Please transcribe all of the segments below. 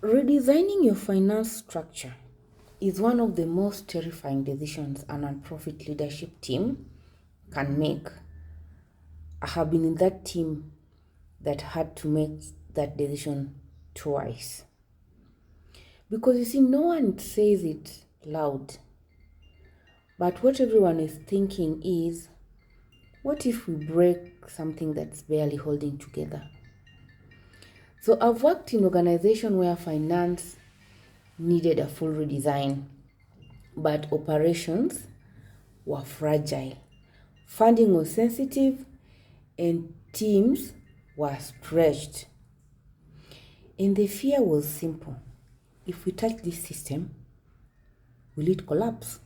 Redesigning your finance structure is one of the most terrifying decisions a nonprofit leadership team can make. I have been in that team that had to make that decision twice. Because you see, no one says it loud, but what everyone is thinking is, what if we break something that's barely holding together? So I've worked in organization where finance needed a full redesign, but operations were fragile. Funding was sensitive and teams were stretched. And the fear was simple. If we touch this system, will it collapse?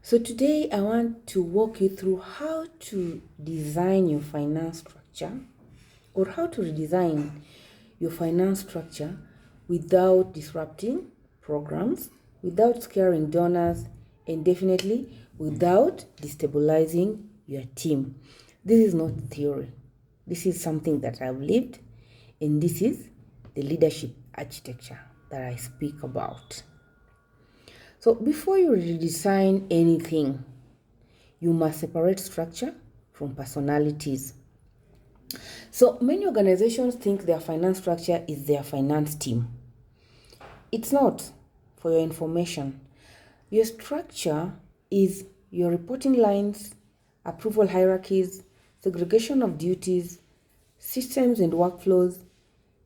So today I want to walk you through how to design your finance structure or how to redesign your finance structure without disrupting programs, without scaring donors, and definitely without destabilizing your team. This is not theory. This is something that I've lived, and this is the leadership architecture that I speak about. So before you redesign anything, you must separate structure from personalities. So many organizations think their finance structure is their finance team. It's not, for your information. Your structure is your reporting lines, approval hierarchies, segregation of duties, systems and workflows,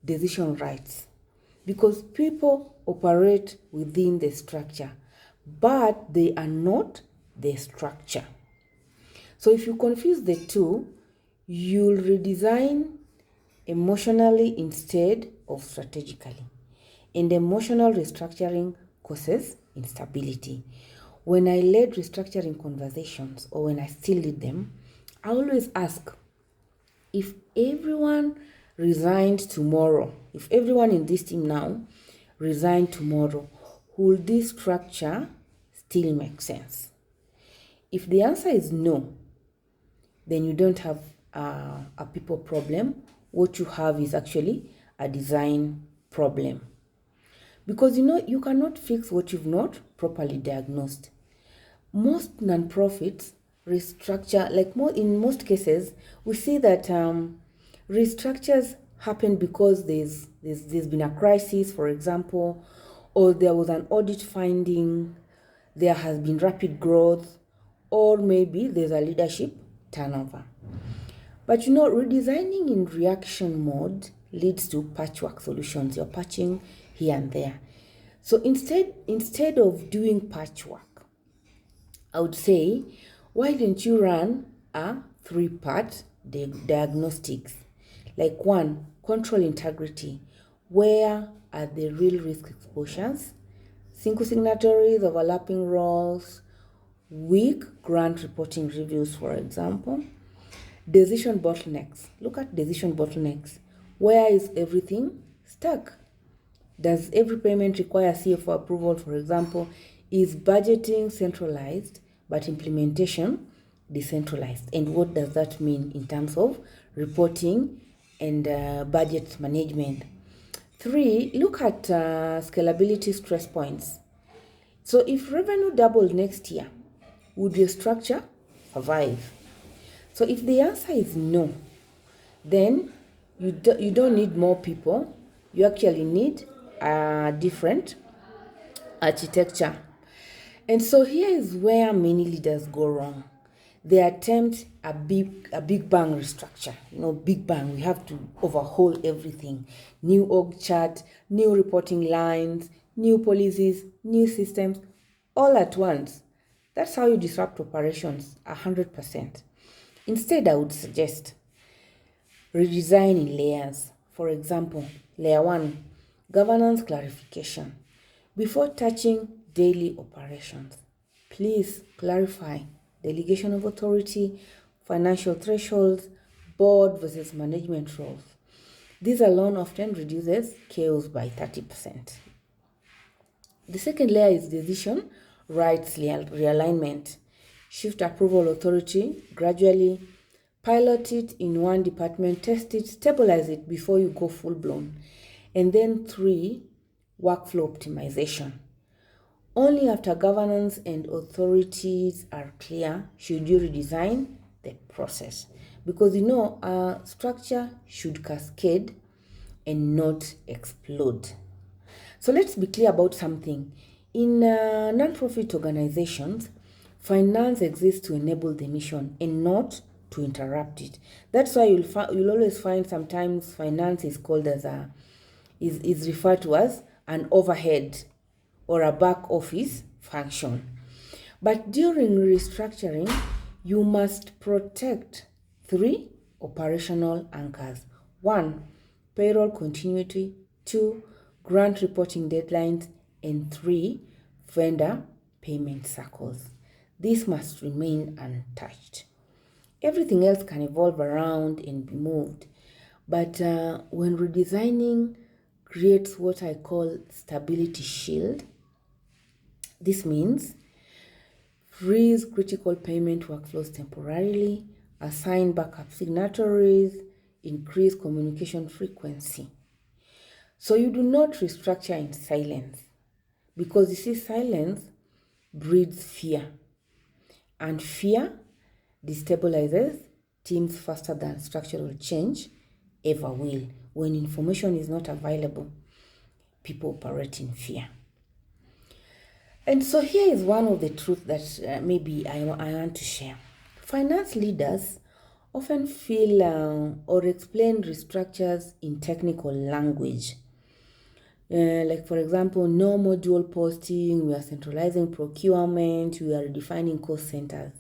decision rights. Because people operate within the structure, but they are not the structure. So if you confuse the two, you'll redesign emotionally instead of strategically. And emotional restructuring causes instability. When I led restructuring conversations, or when I still lead them, I always ask, if everyone resigned tomorrow, if everyone in this team now resigned tomorrow, will this structure still make sense? If the answer is no, then you don't have a people problem. What you have is actually a design problem. Because you cannot fix what you've not properly diagnosed. Most nonprofits restructure, in most cases, we see that restructures happen because there's been a crisis, for example, or there was an audit finding, there has been rapid growth, or maybe there's a leadership turnover. But redesigning in reaction mode leads to patchwork solutions. You're patching here and there. So instead of doing patchwork, I would say, why don't you run a 3-part diagnostics? Like 1, control integrity. Where are the real risk exposures? Single signatories, overlapping roles, weak grant reporting reviews, for example. Decision bottlenecks. Look at decision bottlenecks. Where is everything stuck? Does every payment require CFO approval, for example? Is budgeting centralized but implementation decentralized? And what does that mean in terms of reporting and budget management? 3, look at scalability stress points. So if revenue doubled next year, would your structure survive? So if the answer is no, then you don't need more people. You actually need a different architecture. And so here is where many leaders go wrong. They attempt a big bang restructure. Big bang, we have to overhaul everything. New org chart, new reporting lines, new policies, new systems, all at once. That's how you disrupt operations 100%. Instead, I would suggest redesign in layers. For example, layer 1, governance clarification. Before touching daily operations, please clarify delegation of authority, financial thresholds, board versus management roles. This alone often reduces chaos by 30%. The second layer is decision rights realignment. Shift approval authority gradually, pilot it in one department, test it, stabilize it before you go full blown. And then 3, workflow optimization. Only after governance and authorities are clear should you redesign the process. Because structure should cascade and not explode. So let's be clear about something. In non-profit organizations, finance exists to enable the mission and not to interrupt it. That's why you'll always find sometimes finance is called as is referred to as an overhead or a back office function. But during restructuring, you must protect 3 operational anchors. 1, payroll continuity. 2, grant reporting deadlines. And 3, vendor payment cycles. This must remain untouched. Everything else can evolve around and be moved. But when redesigning creates what I call stability shield, this means freeze critical payment workflows temporarily, assign backup signatories, increase communication frequency. So you do not restructure in silence, because you see, silence breeds fear, and fear destabilizes teams faster than structural change ever will. When information is not available, people operate in fear. And so here is one of the truths that maybe I want to share. Finance leaders often feel or explain restructures in technical language. Like, for example, no module posting, we are centralizing procurement, we are redefining cost centers.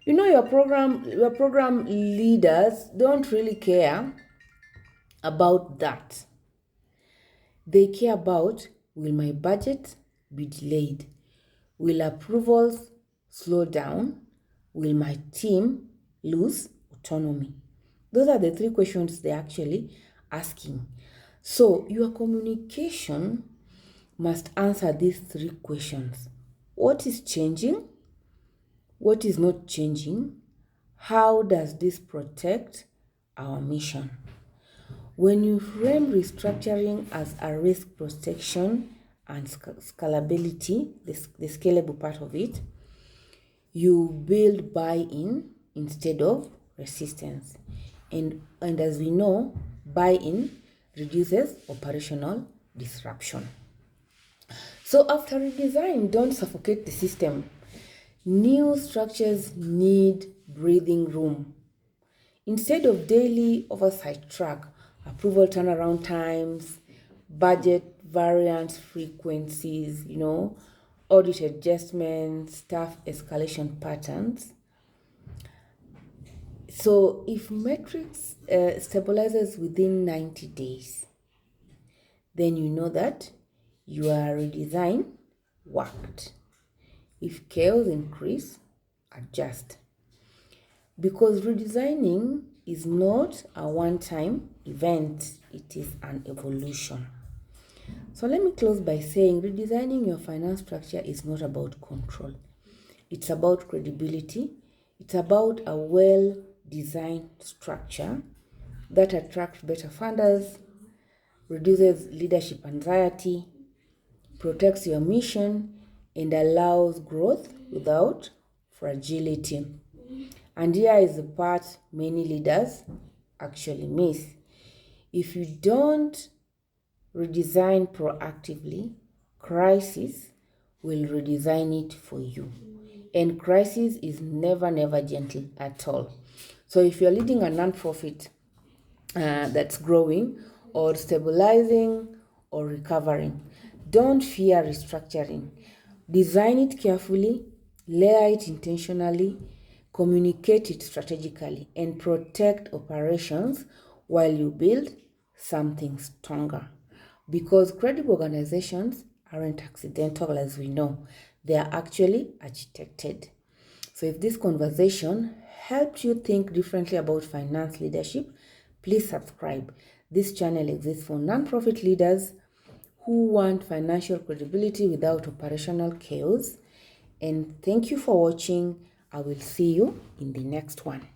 Your program leaders don't really care about that. They care about, will my budget be delayed? Will approvals slow down? Will my team lose autonomy? Those are the 3 questions they're actually asking. So your communication must answer these 3 questions. What is changing? What is not changing? How does this protect our mission? When you frame restructuring as a risk protection and scalability, the scalable part of it, you build buy-in instead of resistance. And as we know, buy-in reduces operational disruption. So after redesign, don't suffocate the system. New structures need breathing room. Instead of daily oversight track, approval turnaround times, budget variance frequencies, audit adjustments, staff escalation patterns. So if metrics stabilizes within 90 days, then you know that your redesign worked. If chaos increase, adjust. Because redesigning is not a one-time event, it is an evolution. So let me close by saying redesigning your finance structure is not about control. It's about credibility. It's about a well-designed structure that attracts better funders, reduces leadership anxiety, protects your mission, and allows growth without fragility. And here is the part many leaders actually miss. If you don't redesign proactively, crisis will redesign it for you. And crisis is never gentle at all. So if you're leading a non-profit that's growing or stabilizing or recovering, don't fear restructuring. Design it carefully, layer it intentionally, communicate it strategically, and protect operations while you build something stronger. Because credible organizations aren't accidental, as we know. They are actually architected. So if this conversation helped you think differently about finance leadership, please subscribe. This channel exists for nonprofit leaders who want financial credibility without operational chaos. And thank you for watching. I will see you in the next one.